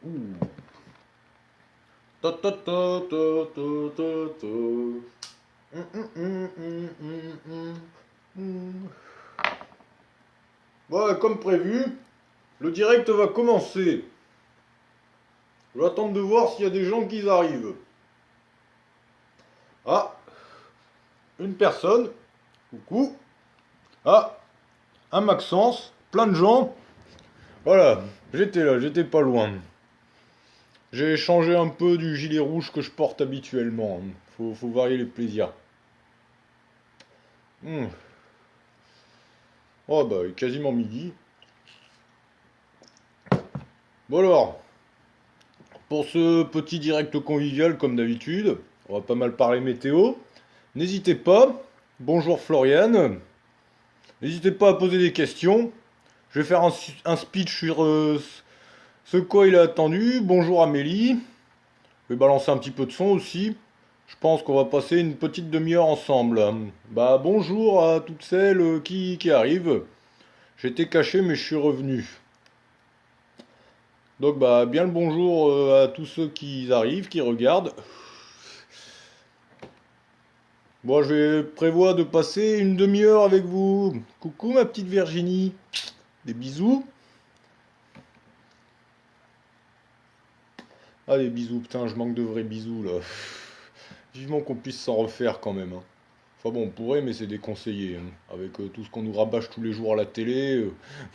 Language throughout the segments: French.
Ouh. Ta ta ta ta ta ta ta. Ouais, comme prévu, le direct va commencer. Je vais attendre de voir s'il y a des gens qui arrivent. Ah, une personne. Coucou. Ah, un Maxence. Plein de gens. Voilà, j'étais là, j'étais pas loin. J'ai changé un peu du gilet rouge que je porte habituellement. Faut varier les plaisirs. Hmm. Oh bah, il est quasiment midi. Bon alors, pour ce petit direct convivial comme d'habitude, on va pas mal parler météo. N'hésitez pas. Bonjour Floriane. N'hésitez pas à poser des questions. Je vais faire un speech sur ce quoi il a attendu. Bonjour Amélie. Je vais balancer un petit peu de son aussi. Je pense qu'on va passer une petite demi-heure ensemble. Bah bonjour à toutes celles qui arrivent. J'étais caché mais je suis revenu. Donc bah bien le bonjour à tous ceux qui arrivent, qui regardent. Bon, je prévois de passer une demi-heure avec vous. Coucou ma petite Virginie. Des bisous. Ah des bisous, putain, je manque de vrais bisous là. Vivement qu'on puisse s'en refaire quand même, hein. Enfin bon, on pourrait, mais c'est déconseillé, hein. Avec tout ce qu'on nous rabâche tous les jours à la télé.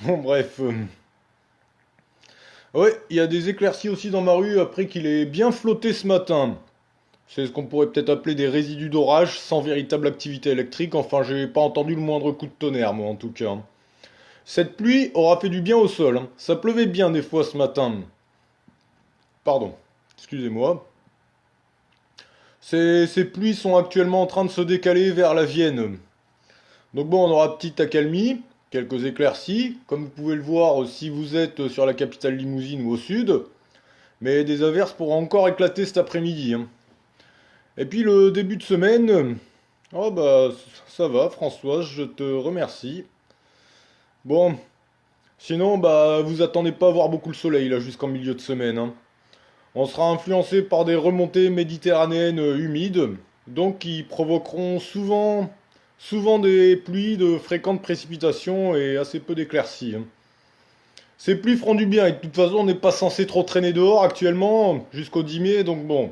Bon bref. Ouais, il y a des éclaircies aussi dans ma rue après qu'il ait bien flotté ce matin. C'est ce qu'on pourrait peut-être appeler des résidus d'orage sans véritable activité électrique. Enfin, j'ai pas entendu le moindre coup de tonnerre, moi en tout cas, hein. Cette pluie aura fait du bien au sol, hein. Ça pleuvait bien des fois ce matin. Pardon, excusez-moi. Ces pluies sont actuellement en train de se décaler vers la Vienne. Donc bon, on aura petite accalmie, quelques éclaircies, comme vous pouvez le voir si vous êtes sur la capitale Limousine ou au sud. Mais des averses pourront encore éclater cet après-midi, hein. Et puis le début de semaine, oh bah ça va Françoise, je te remercie. Bon, sinon bah vous attendez pas à voir beaucoup le soleil là jusqu'en milieu de semaine, hein. On sera influencé par des remontées méditerranéennes humides, donc qui provoqueront souvent des pluies de fréquentes précipitations et assez peu d'éclaircies, hein. Ces pluies feront du bien et de toute façon on n'est pas censé trop traîner dehors actuellement jusqu'au 10 mai, donc bon.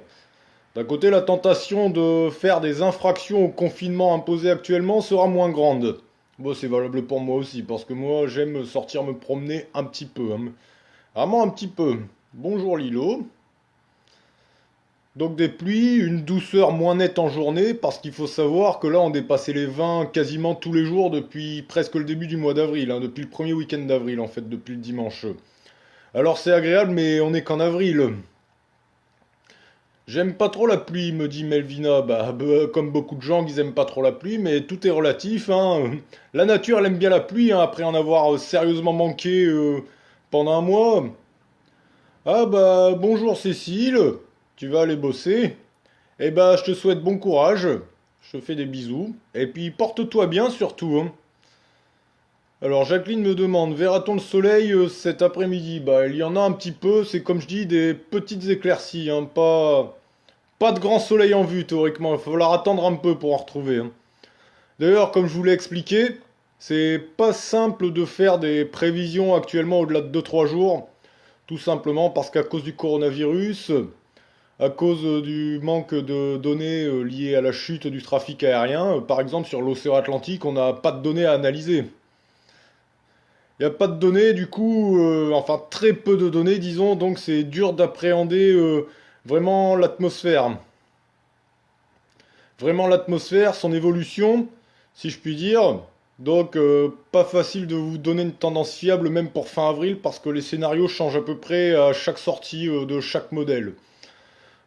D'un côté, la tentation de faire des infractions au confinement imposé actuellement sera moins grande. Bon, c'est valable pour moi aussi, parce que moi j'aime sortir me promener un petit peu, hein. Vraiment un petit peu. Bonjour Lilo. Donc des pluies, une douceur moins nette en journée, parce qu'il faut savoir que là on dépassait les 20 quasiment tous les jours depuis presque le début du mois d'avril, hein, depuis le premier week-end d'avril en fait, depuis le dimanche. Alors c'est agréable, mais on n'est qu'en avril. J'aime pas trop la pluie, me dit Melvina. Bah, comme beaucoup de gens qui aiment pas trop la pluie, mais tout est relatif, hein. La nature, elle aime bien la pluie, hein, après en avoir sérieusement manqué pendant un mois. Ah bah, bonjour Cécile, tu vas aller bosser. Eh bah, je te souhaite bon courage. Je te fais des bisous. Et puis, porte-toi bien surtout, hein. Alors, Jacqueline me demande, verra-t-on le soleil cet après-midi? Bah, il y en a un petit peu, c'est comme je dis, des petites éclaircies, hein, pas de grand soleil en vue théoriquement, il va falloir attendre un peu pour en retrouver, hein. D'ailleurs, comme je vous l'ai expliqué, c'est pas simple de faire des prévisions actuellement au-delà de 2 3 jours, tout simplement parce qu'à cause du coronavirus, à cause du manque de données liées à la chute du trafic aérien, par exemple sur l'océan Atlantique, on n'a pas de données à analyser. Il n'y a pas de données, du coup, enfin très peu de données, disons, donc c'est dur d'appréhender vraiment l'atmosphère. Vraiment l'atmosphère, son évolution, si je puis dire. Donc pas facile de vous donner une tendance fiable même pour fin avril parce que les scénarios changent à peu près à chaque sortie de chaque modèle.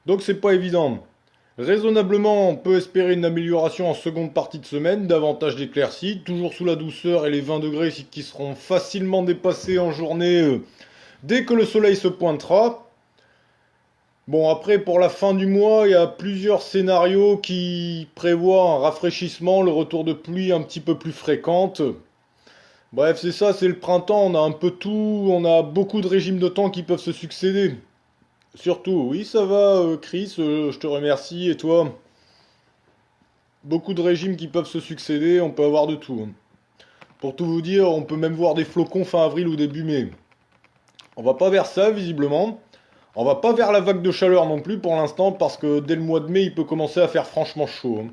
Donc c'est pas évident. Raisonnablement, on peut espérer une amélioration en seconde partie de semaine, davantage d'éclaircies, toujours sous la douceur et les 20 degrés qui seront facilement dépassés en journée dès que le soleil se pointera. Bon, après, pour la fin du mois, il y a plusieurs scénarios qui prévoient un rafraîchissement, le retour de pluie un petit peu plus fréquente. Bref, c'est ça, c'est le printemps, on a un peu tout, on a beaucoup de régimes de temps qui peuvent se succéder. Surtout, oui, ça va, Chris, je te remercie. Et toi? Beaucoup de régimes qui peuvent se succéder, on peut avoir de tout, hein. Pour tout vous dire, on peut même voir des flocons fin avril ou début mai. On va pas vers ça, visiblement. On va pas vers la vague de chaleur non plus pour l'instant, parce que dès le mois de mai, il peut commencer à faire franchement chaud, hein.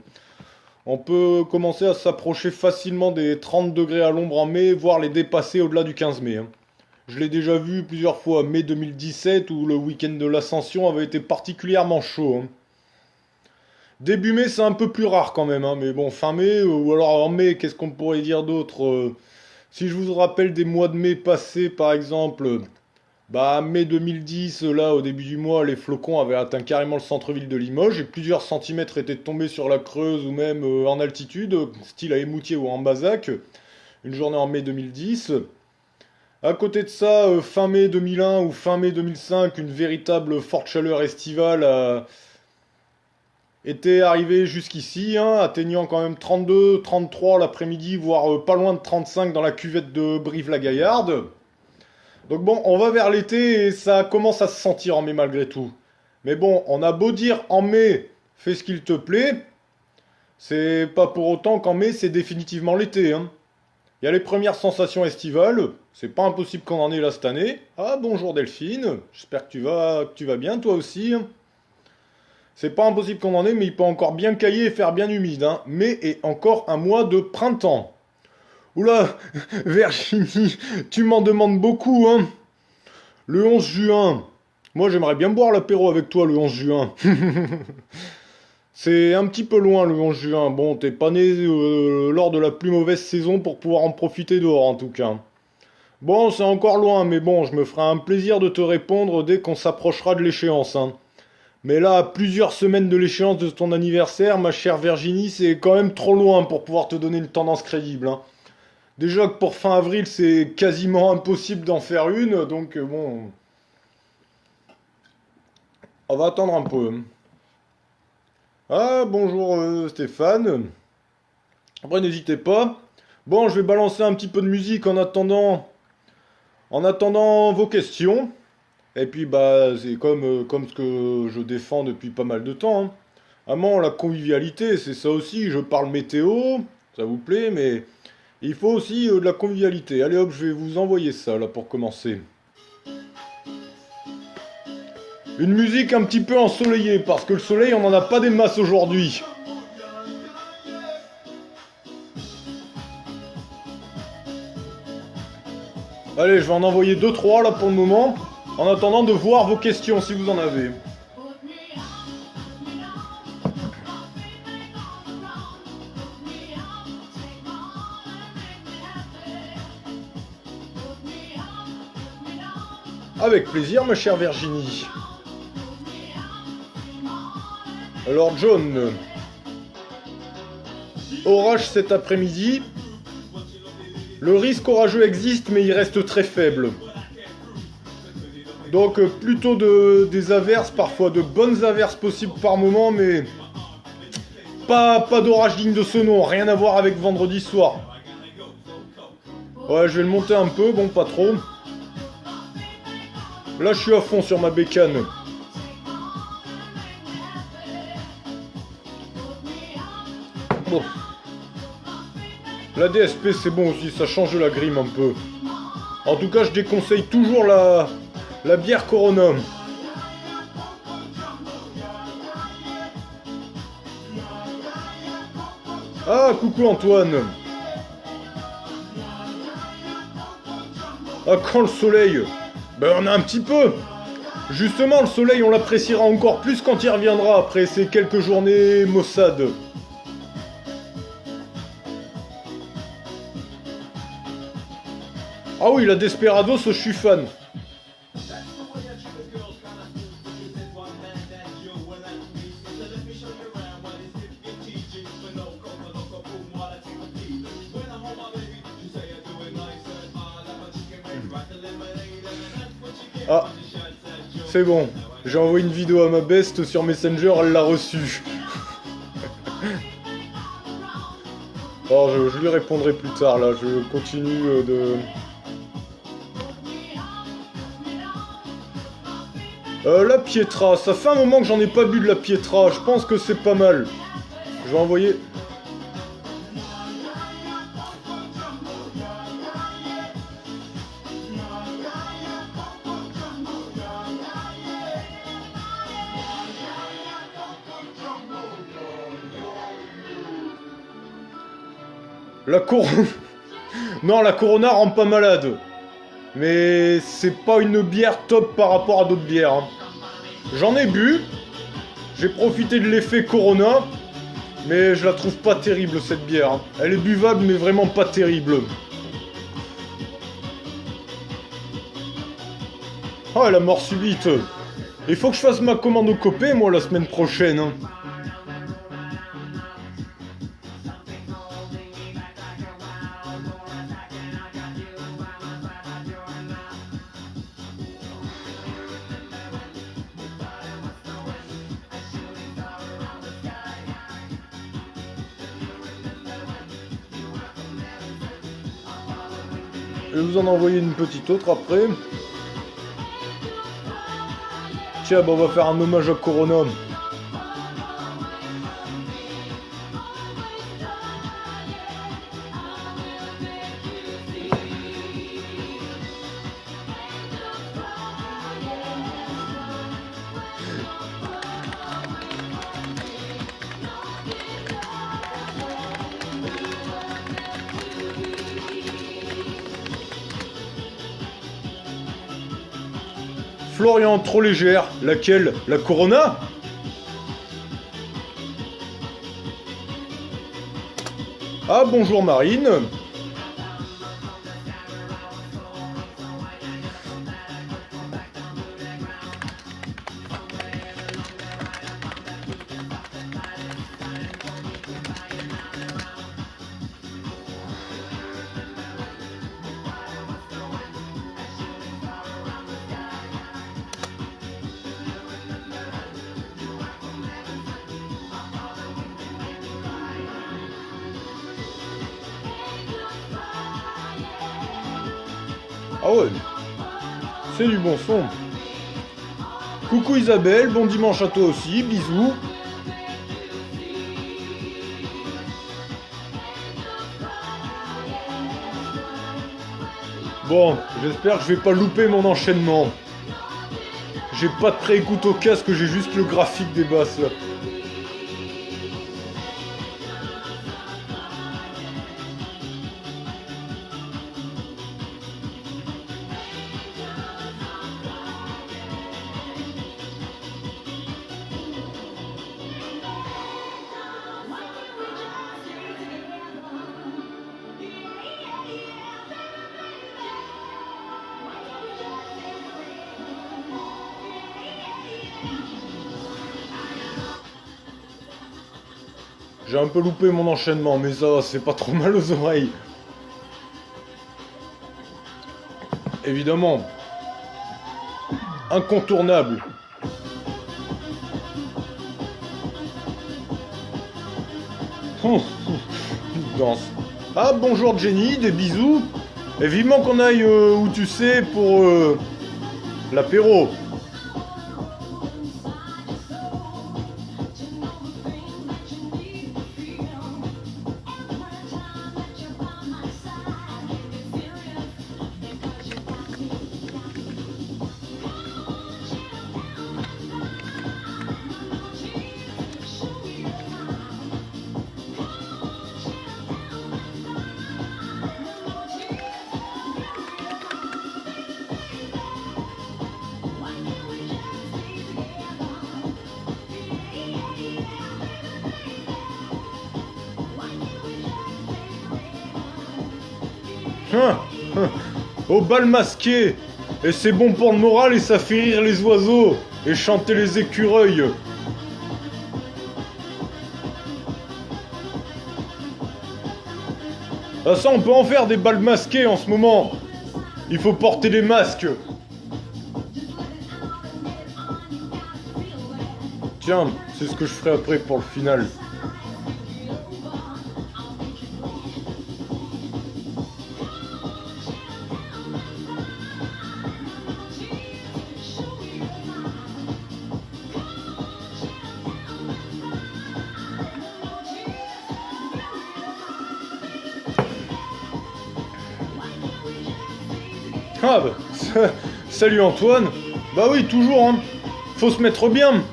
On peut commencer à s'approcher facilement des 30 degrés à l'ombre en mai, voire les dépasser au-delà du 15 mai, hein. Je l'ai déjà vu plusieurs fois, mai 2017, où le week-end de l'Ascension avait été particulièrement chaud, hein. Début mai, c'est un peu plus rare quand même, hein, mais bon, fin mai, ou alors en mai, qu'est-ce qu'on pourrait dire d'autre? Si je vous rappelle des mois de mai passés, par exemple, bah, mai 2010, là, au début du mois, les flocons avaient atteint carrément le centre-ville de Limoges, et plusieurs centimètres étaient tombés sur la Creuse ou même en altitude, style à Émoutier ou en Bazac, une journée en mai 2010. À côté de ça, fin mai 2001 ou fin mai 2005, une véritable forte chaleur estivale était arrivée jusqu'ici, hein, atteignant quand même 32, 33 l'après-midi, voire pas loin de 35 dans la cuvette de Brive-la-Gaillarde. Donc bon, on va vers l'été et ça commence à se sentir en mai malgré tout. Mais bon, on a beau dire en mai, fais ce qu'il te plaît, c'est pas pour autant qu'en mai c'est définitivement l'été, hein. Il y a les premières sensations estivales, c'est pas impossible qu'on en ait là cette année. Ah bonjour Delphine, j'espère que tu vas bien toi aussi, hein. C'est pas impossible qu'on en ait, mais il peut encore bien cailler et faire bien humide, hein. Mai est encore un mois de printemps. Oula, Virginie, tu m'en demandes beaucoup, hein. Le 11 juin. Moi, j'aimerais bien boire l'apéro avec toi le 11 juin. C'est un petit peu loin le 11 juin. Bon, t'es pas né lors de la plus mauvaise saison pour pouvoir en profiter dehors, en tout cas. Bon, c'est encore loin, mais bon, je me ferai un plaisir de te répondre dès qu'on s'approchera de l'échéance, hein. Mais là, à plusieurs semaines de l'échéance de ton anniversaire, ma chère Virginie, c'est quand même trop loin pour pouvoir te donner une tendance crédible, hein. Déjà que pour fin avril, c'est quasiment impossible d'en faire une, donc bon, on va attendre un peu. Ah, bonjour Stéphane. Après, n'hésitez pas. Bon, je vais balancer un petit peu de musique en attendant vos questions. Et puis, bah, c'est comme ce que je défends depuis pas mal de temps, hein. Vraiment, la convivialité, c'est ça aussi. Je parle météo, ça vous plaît, mais il faut aussi de la convivialité. Allez hop, je vais vous envoyer ça là pour commencer. Une musique un petit peu ensoleillée, parce que le soleil, on n'en a pas des masses aujourd'hui. Allez, je vais en envoyer deux trois là pour le moment, en attendant de voir vos questions si vous en avez. Avec plaisir, ma chère Virginie. Alors, John, orage cet après-midi. Le risque orageux existe, mais il reste très faible. Donc, plutôt des averses, parfois de bonnes averses possibles par moment, mais pas d'orage digne de ce nom, rien à voir avec vendredi soir. Ouais, je vais le monter un peu, bon, pas trop. Là, je suis à fond sur ma bécane. Bon. La DSP, c'est bon aussi, ça change de la grime un peu. En tout cas, je déconseille toujours la bière Corona. Ah, coucou Antoine. Ah, quand le soleil? Ben, on a un petit peu. Justement, le soleil, on l'appréciera encore plus quand il reviendra après ces quelques journées maussades. Ah oui, la Desperados, je suis fan. Ah, c'est bon. J'ai envoyé une vidéo à ma best sur Messenger, elle l'a reçue. Alors, je lui répondrai plus tard, là. Je continue de... La Pietra, ça fait un moment que j'en ai pas bu de la Pietra, je pense que c'est pas mal. Je vais envoyer... La Corona... Non, la Corona rend pas malade. Mais c'est pas une bière top par rapport à d'autres bières. Hein. J'en ai bu. J'ai profité de l'effet Corona. Mais je la trouve pas terrible cette bière. Hein. Elle est buvable mais vraiment pas terrible. Oh la mort subite. Il faut que je fasse ma commande au copé moi la semaine prochaine. Hein. Je vais vous en envoyer une petite autre après. Tiens, bah on va faire un hommage à Corona. Florian, trop légère. Laquelle? La Corona? Ah, bonjour Marine. Ah ouais, c'est du bon son. Coucou Isabelle, bon dimanche à toi aussi, bisous. Bon, j'espère que je vais pas louper mon enchaînement. J'ai pas de pré-écoute au casque, j'ai juste le graphique des basses là. J'ai un peu loupé mon enchaînement, mais ça, c'est pas trop mal aux oreilles. Évidemment. Incontournable. Danse. Ah, bonjour Jenny, des bisous. Et vivement qu'on aille où tu sais pour l'apéro. Au bal masqué. Et c'est bon pour le moral et ça fait rire les oiseaux. Et chanter les écureuils. Ah ça on peut en faire des bals masqués en ce moment. Il faut porter des masques. Tiens, c'est ce que je ferai après pour le final. Ah, bah, salut Antoine. Bah oui, toujours, hein. Faut se mettre bien.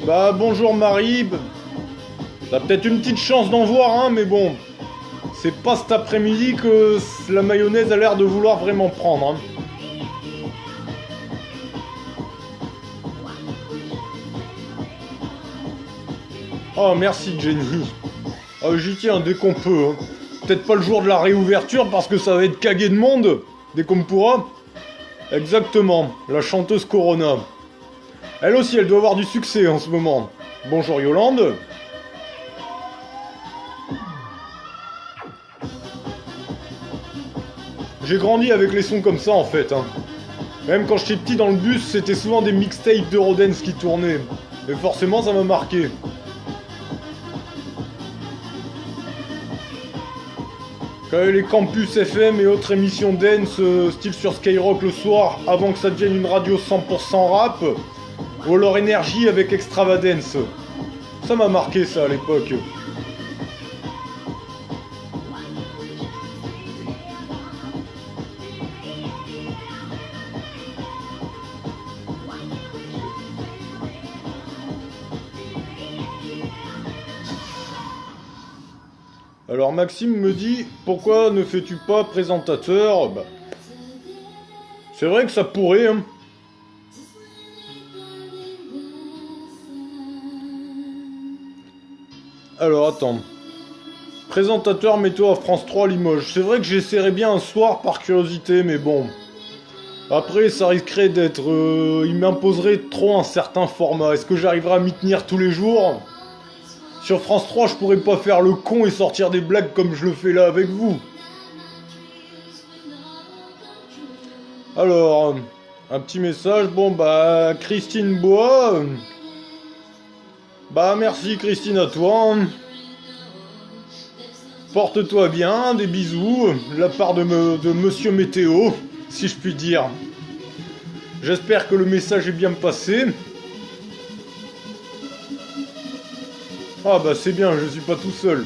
Bah bonjour Marie. T'as peut-être une petite chance d'en voir, hein, mais bon. C'est pas cet après-midi que la mayonnaise a l'air de vouloir vraiment prendre, hein. Oh, merci Jenny. Oh, j'y tiens dès qu'on peut, hein. Peut-être pas le jour de la réouverture parce que ça va être cagué de monde, dès qu'on pourra. Exactement, la chanteuse Corona. Elle aussi, elle doit avoir du succès en ce moment. Bonjour Yolande. J'ai grandi avec les sons comme ça en fait, hein. Même quand j'étais petit dans le bus, c'était souvent des mixtapes d'Eurodance qui tournaient. Et forcément, ça m'a marqué. Quand il y avait les campus FM et autres émissions dance, style sur Skyrock le soir, avant que ça devienne une radio 100% rap, ou leur énergie avec Extravadance. Ça m'a marqué ça à l'époque. Alors Maxime me dit, pourquoi ne fais-tu pas présentateur? Bah, c'est vrai que ça pourrait, hein. Alors attends. Présentateur météo à France 3 Limoges. C'est vrai que j'essaierais bien un soir par curiosité, mais bon. Après, ça risquerait d'être... il m'imposerait trop un certain format. Est-ce que j'arriverai à m'y tenir tous les jours? Sur France 3, je pourrais pas faire le con et sortir des blagues comme je le fais là avec vous. Alors, un petit message. Bon, bah, Christine Bois. Bah, merci Christine à toi. Porte-toi bien, des bisous. De la part de Monsieur Météo, si je puis dire. J'espère que le message est bien passé. Ah bah c'est bien, je suis pas tout seul.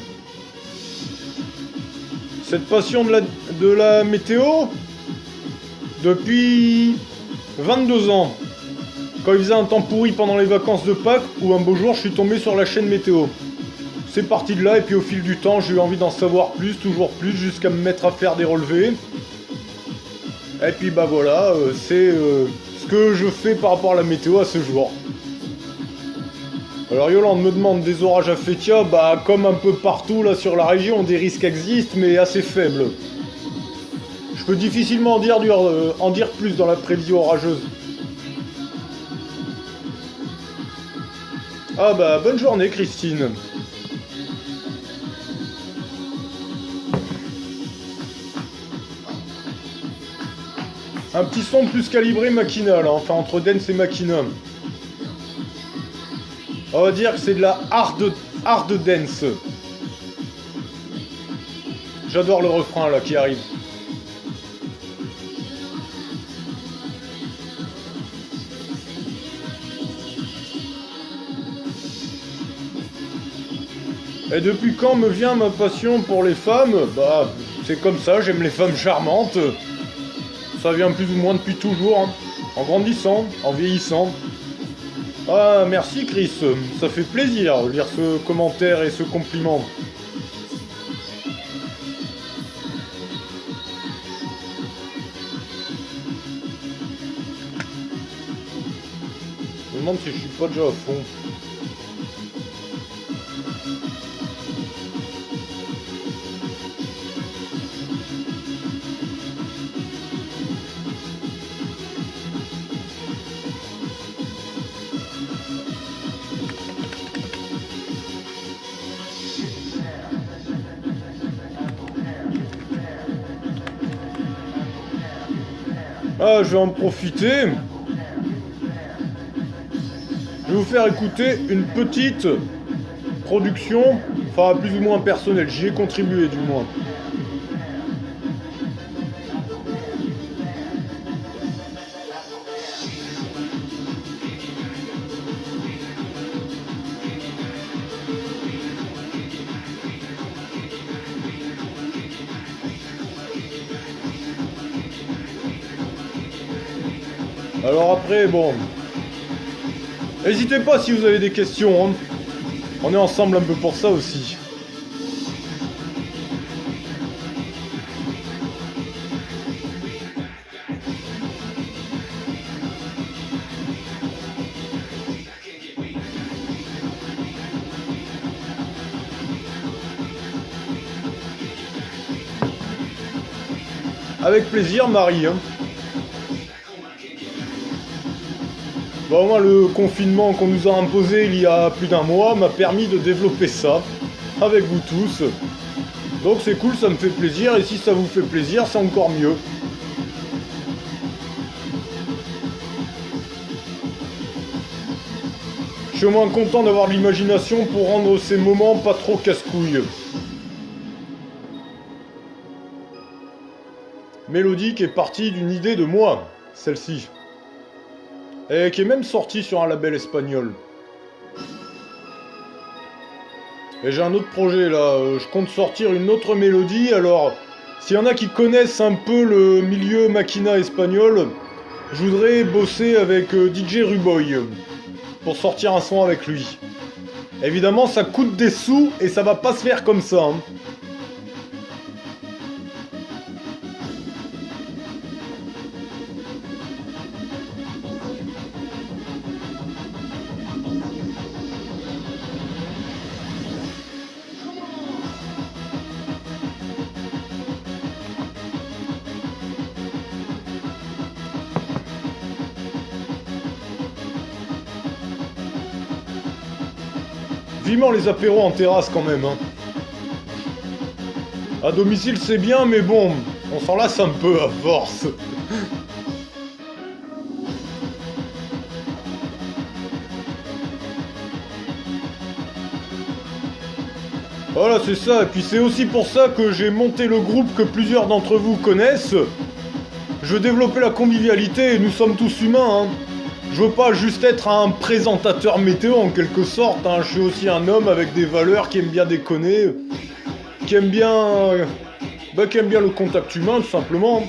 Cette passion de la météo, depuis 22 ans. Quand il faisait un temps pourri pendant les vacances de Pâques, ou un beau jour, je suis tombé sur la chaîne météo. C'est parti de là, et puis au fil du temps, j'ai eu envie d'en savoir plus, toujours plus, jusqu'à me mettre à faire des relevés. Et puis bah voilà, c'est ce que je fais par rapport à la météo à ce jour. Alors Yolande me demande des orages à Fétia, bah comme un peu partout là sur la région, des risques existent mais assez faibles. Je peux difficilement en dire plus dans la prévision orageuse. Ah bah bonne journée Christine. Un petit son plus calibré Makina là, enfin entre dance et Makina. On va dire que c'est de la hard dance. J'adore le refrain là qui arrive. Et depuis quand me vient ma passion pour les femmes? Bah, c'est comme ça, j'aime les femmes charmantes. Ça vient plus ou moins depuis toujours, hein. En grandissant, en vieillissant. Ah, merci Chris, ça fait plaisir de lire ce commentaire et ce compliment. Je me demande si je suis pas déjà à fond. Ah, je vais en profiter. Je vais vous faire écouter une petite production, enfin plus ou moins personnelle, j'y ai contribué du moins. Alors après, bon... N'hésitez pas si vous avez des questions, hein. On est ensemble un peu pour ça aussi. Avec plaisir, Marie. Hein. Bon, moi, le confinement qu'on nous a imposé il y a plus d'un mois m'a permis de développer ça avec vous tous. Donc c'est cool, ça me fait plaisir. Et si ça vous fait plaisir, c'est encore mieux. Je suis au moins content d'avoir de l'imagination pour rendre ces moments pas trop casse-couilles. Mélodie qui est partie d'une idée de moi, celle-ci. Et qui est même sortie sur un label espagnol. Et j'ai un autre projet là, je compte sortir une autre mélodie, alors s'il y en a qui connaissent un peu le milieu Makina espagnol, je voudrais bosser avec DJ Ruboy pour sortir un son avec lui. Évidemment ça coûte des sous et ça va pas se faire comme ça. Hein. Vivement les apéros en terrasse quand même. Hein. À domicile c'est bien mais bon, on s'en lasse un peu à force. Voilà c'est ça, et puis c'est aussi pour ça que j'ai monté le groupe que plusieurs d'entre vous connaissent. Je veux développer la convivialité et nous sommes tous humains. Hein. Je veux pas juste être un présentateur météo en quelque sorte, hein. Je suis aussi un homme avec des valeurs qui aime bien déconner, qui aime bien le contact humain tout simplement.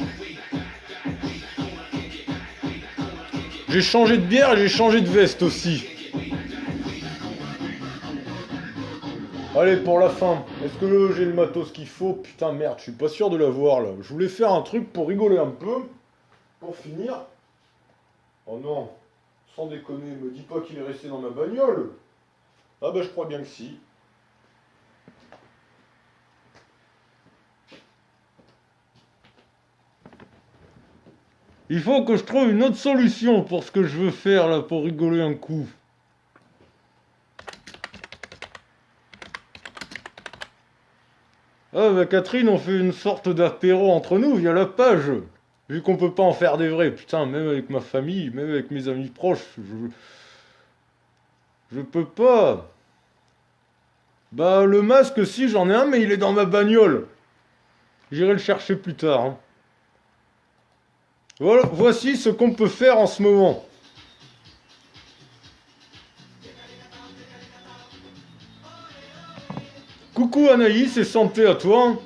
J'ai changé de bière et j'ai changé de veste aussi. Allez pour la fin, est-ce que j'ai le matos qu'il faut? Putain merde, je suis pas sûr de l'avoir là. Je voulais faire un truc pour rigoler un peu, pour finir. Oh non. Sans déconner, me dis pas qu'il est resté dans ma bagnole. Ah bah je crois bien que si. Il faut que je trouve une autre solution pour ce que je veux faire là, pour rigoler un coup. Ah bah Catherine, on fait une sorte d'apéro entre nous via la page. Vu qu'on peut pas en faire des vrais, putain, même avec ma famille, même avec mes amis proches, je peux pas. Bah le masque si j'en ai un mais il est dans ma bagnole. J'irai le chercher plus tard. Hein. Voilà, voici ce qu'on peut faire en ce moment. Coucou Anaïs et santé à toi.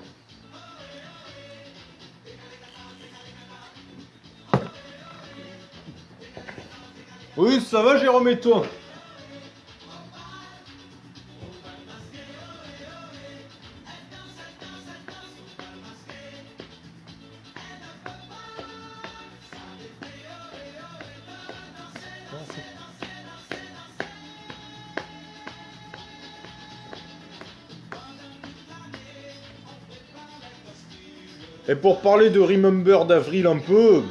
Oui, ça va Jérôme et toi? Et pour parler de Remember d'avril un peu,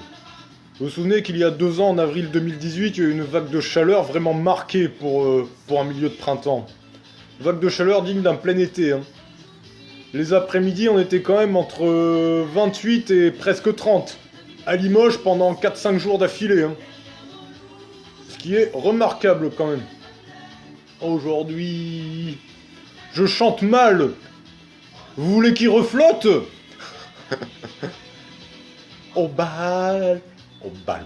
vous vous souvenez qu'il y a 2 ans, en avril 2018, il y a eu une vague de chaleur vraiment marquée pour un milieu de printemps. Vague de chaleur digne d'un plein été. Hein. Les après-midi, on était quand même entre 28 et presque 30. À Limoges pendant 4-5 jours d'affilée. Hein. Ce qui est remarquable quand même. Aujourd'hui, je chante mal. Vous voulez qu'il reflotte? Au bal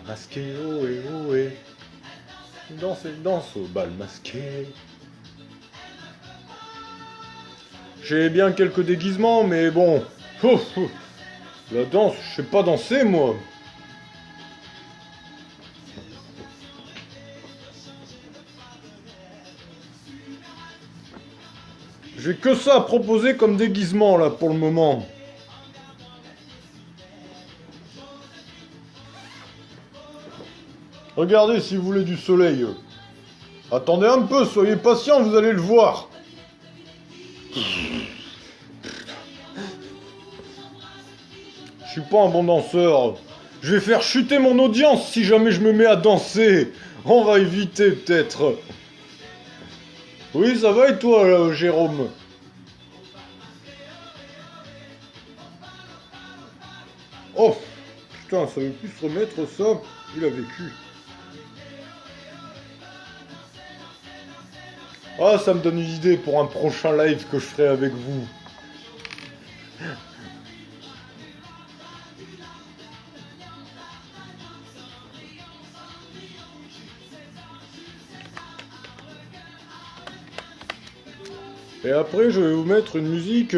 masqué, ohé ohé. Danse au bal masqué. J'ai bien quelques déguisements, mais bon. La danse, je sais pas danser moi. J'ai que ça à proposer comme déguisement là pour le moment. Regardez si vous voulez du soleil. Attendez un peu, soyez patient, vous allez le voir. Je suis pas un bon danseur. Je vais faire chuter mon audience si jamais je me mets à danser. On va éviter peut-être. Oui, ça va et toi, là, Jérôme? Oh, putain, ça veut plus se remettre ça. Il a vécu. Ah, ça me donne une idée pour un prochain live que je ferai avec vous. Et après, je vais vous mettre une musique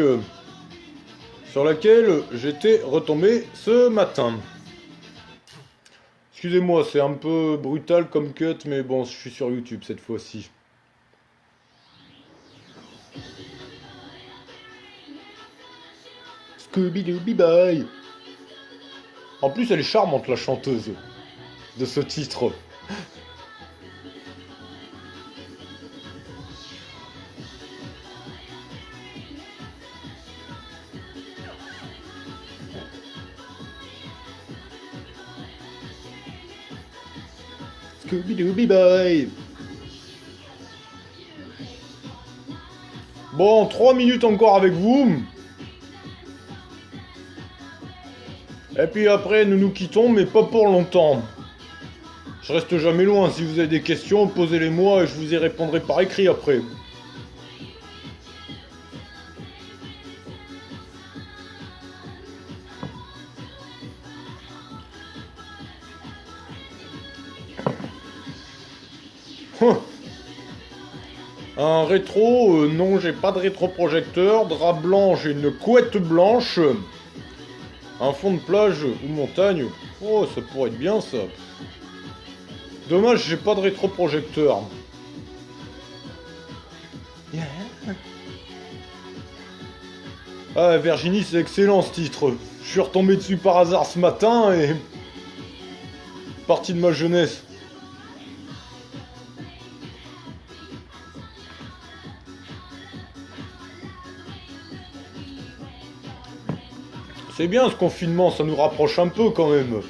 sur laquelle j'étais retombé ce matin. Excusez-moi, c'est un peu brutal comme cut, mais bon, je suis sur YouTube cette fois-ci. Scooby-Dooby-Bye. En plus, elle est charmante, la chanteuse de ce titre. Scooby-Dooby-Bye. Bon, 3 minutes encore avec vous. Et puis après, nous nous quittons, mais pas pour longtemps. Je reste jamais loin. Si vous avez des questions, posez-les-moi et je vous y répondrai par écrit après. Un rétro, non, j'ai pas de rétroprojecteur. Drap blanc, j'ai une couette blanche. Un fond de plage ou montagne. Oh, ça pourrait être bien ça. Dommage, j'ai pas de rétroprojecteur. Yeah. Ah, Virginie, c'est excellent ce titre. Je suis retombé dessus par hasard ce matin et... partie de ma jeunesse. C'est bien ce confinement, ça nous rapproche un peu quand même.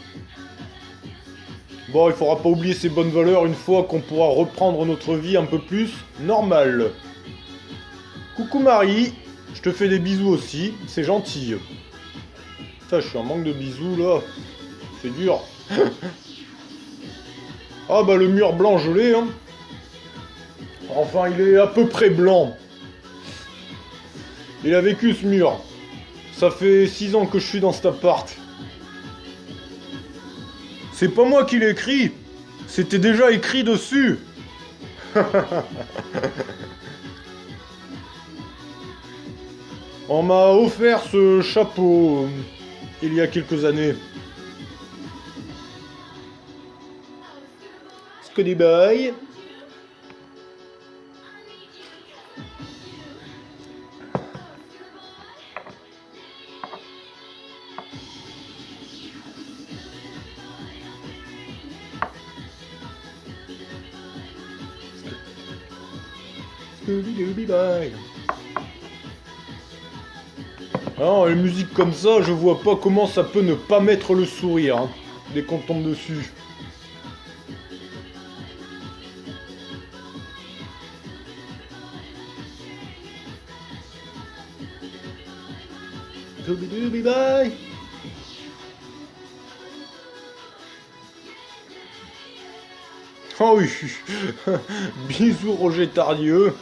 Bon, il faudra pas oublier ces bonnes valeurs une fois qu'on pourra reprendre notre vie un peu plus normale. Coucou Marie, je te fais des bisous aussi, c'est gentil. Putain, je suis en manque de bisous là. C'est dur. Ah bah le mur blanc je l'ai hein. Enfin il est à peu près blanc. Il a vécu ce mur. Ça fait 6 ans que je suis dans cet appart. C'est pas moi qui l'ai écrit. C'était déjà écrit dessus. On m'a offert ce chapeau il y a quelques années. Scotty Boy. Scooby-Dooby-Bye. Alors, les musiques comme ça, je vois pas comment ça peut ne pas mettre le sourire, hein, dès qu'on tombe dessus. Scooby-Dooby-Bye. Oh oui. Bisous Roger Tardieu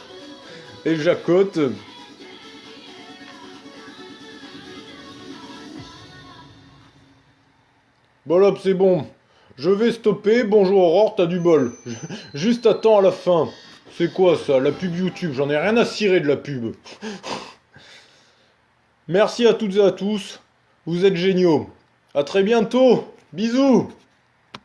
et Jacotte. Bon là, c'est bon. Je vais stopper. Bonjour Aurore, t'as du bol. Juste attends à la fin. C'est quoi ça? La pub YouTube. J'en ai rien à cirer de la pub. Merci à toutes et à tous. Vous êtes géniaux. À très bientôt. Bisous.